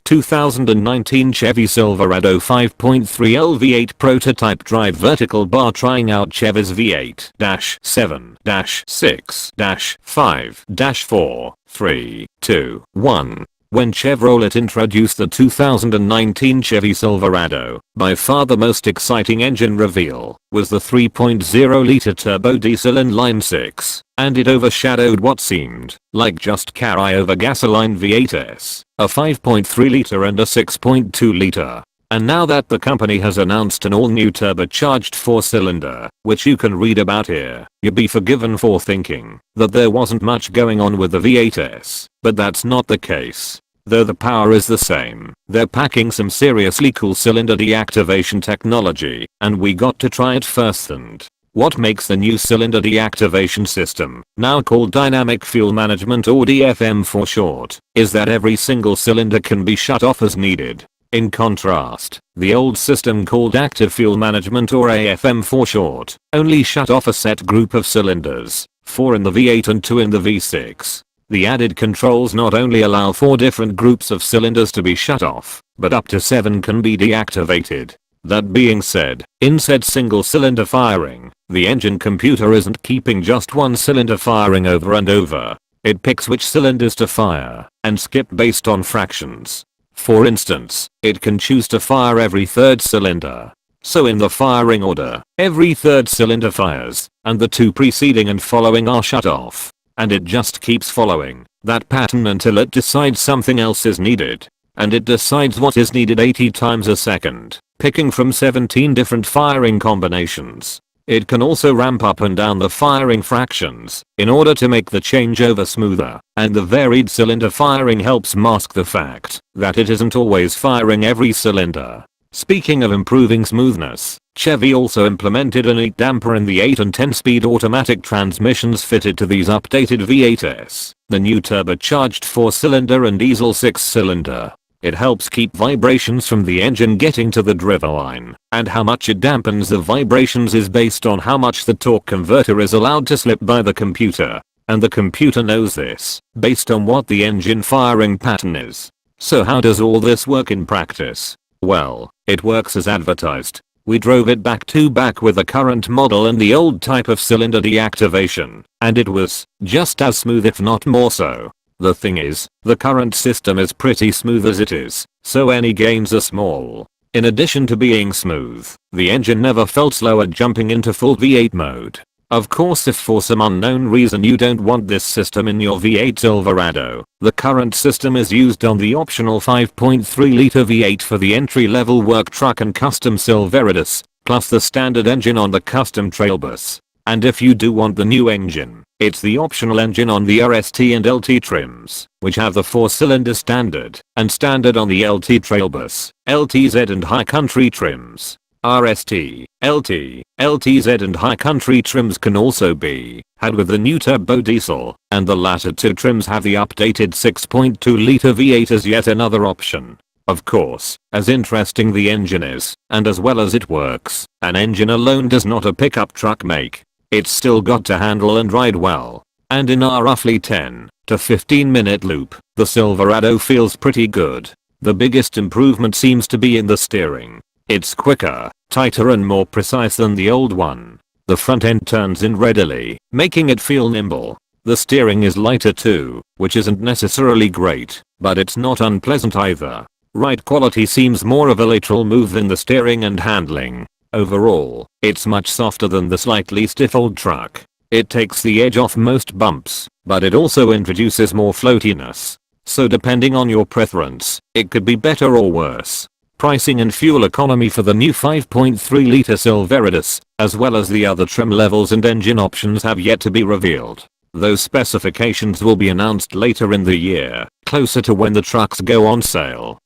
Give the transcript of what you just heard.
2019 Chevy Silverado 5.3L V8 prototype drive vertical bar trying out Chevy's V8-7-6-5-4 3 2 1. When Chevrolet introduced the 2019 Chevy Silverado, by far the most exciting engine reveal was the 3.0-liter turbodiesel inline 6, and it overshadowed what seemed like just carryover gasoline V8s, a 5.3-liter and a 6.2-liter. And now that the company has announced an all-new turbocharged 4-cylinder, which you can read about here, you'd be forgiven for thinking that there wasn't much going on with the V8s, but that's not the case. Though the power is the same, they're packing some seriously cool cylinder deactivation technology, and we got to try it first. And what makes the new cylinder deactivation system, now called Dynamic Fuel Management or DFM for short, is that every single cylinder can be shut off as needed. In contrast, the old system called Active Fuel Management or AFM for short, only shut off a set group of cylinders, 4 in the V8 and 2 in the V6. The added controls not only allow 4 different groups of cylinders to be shut off, but up to 7 can be deactivated. That being said, in said single cylinder firing, the engine computer isn't keeping just one cylinder firing over and over. It picks which cylinders to fire and skip based on fractions. For instance, it can choose to fire every third cylinder. So in the firing order, every third cylinder fires, and the 2 preceding and following are shut off. And it just keeps following that pattern until it decides something else is needed. And it decides what is needed 80 times a second, picking from 17 different firing combinations. It can also ramp up and down the firing fractions in order to make the changeover smoother, and the varied cylinder firing helps mask the fact that it isn't always firing every cylinder. Speaking of improving smoothness, Chevy also implemented an heat damper in the 8 and 10-speed automatic transmissions fitted to these updated V8s, the new turbocharged 4-cylinder and diesel 6-cylinder. It helps keep vibrations from the engine getting to the driveline, and how much it dampens the vibrations is based on how much the torque converter is allowed to slip by the computer. And the computer knows this, based on what the engine firing pattern is. So how does all this work in practice? Well, it works as advertised. We drove it back to back with the current model and the old type of cylinder deactivation, and it was just as smooth if not more so. The thing is, the current system is pretty smooth as it is, so any gains are small. In addition to being smooth, the engine never felt slow at jumping into full V8 mode. Of course, if for some unknown reason you don't want this system in your V8 Silverado, the current system is used on the optional 5.3-liter V8 for the entry-level work truck and custom Silverados, plus the standard engine on the custom Trailbus. And if you do want the new engine, it's the optional engine on the RST and LT trims, which have the 4-cylinder standard, and standard on the LT Trailbus, LTZ and High Country trims. RST, LT, LTZ and High Country trims can also be had with the new turbo diesel, and the latter 2 trims have the updated 6.2-liter V8 as yet another option. Of course, as interesting the engine is, and as well as it works, an engine alone does not a pickup truck make. It's still got to handle and ride well. And in our roughly 10 to 15 minute loop, the Silverado feels pretty good. The biggest improvement seems to be in the steering. It's quicker, tighter and more precise than the old one. The front end turns in readily, making it feel nimble. The steering is lighter too, which isn't necessarily great, but it's not unpleasant either. Ride quality seems more of a lateral move than the steering and handling. Overall, it's much softer than the slightly stiff old truck. It takes the edge off most bumps, but it also introduces more floatiness. So depending on your preference, it could be better or worse. Pricing and fuel economy for the new 5.3-liter Silverados, as well as the other trim levels and engine options have yet to be revealed. Those specifications will be announced later in the year, closer to when the trucks go on sale.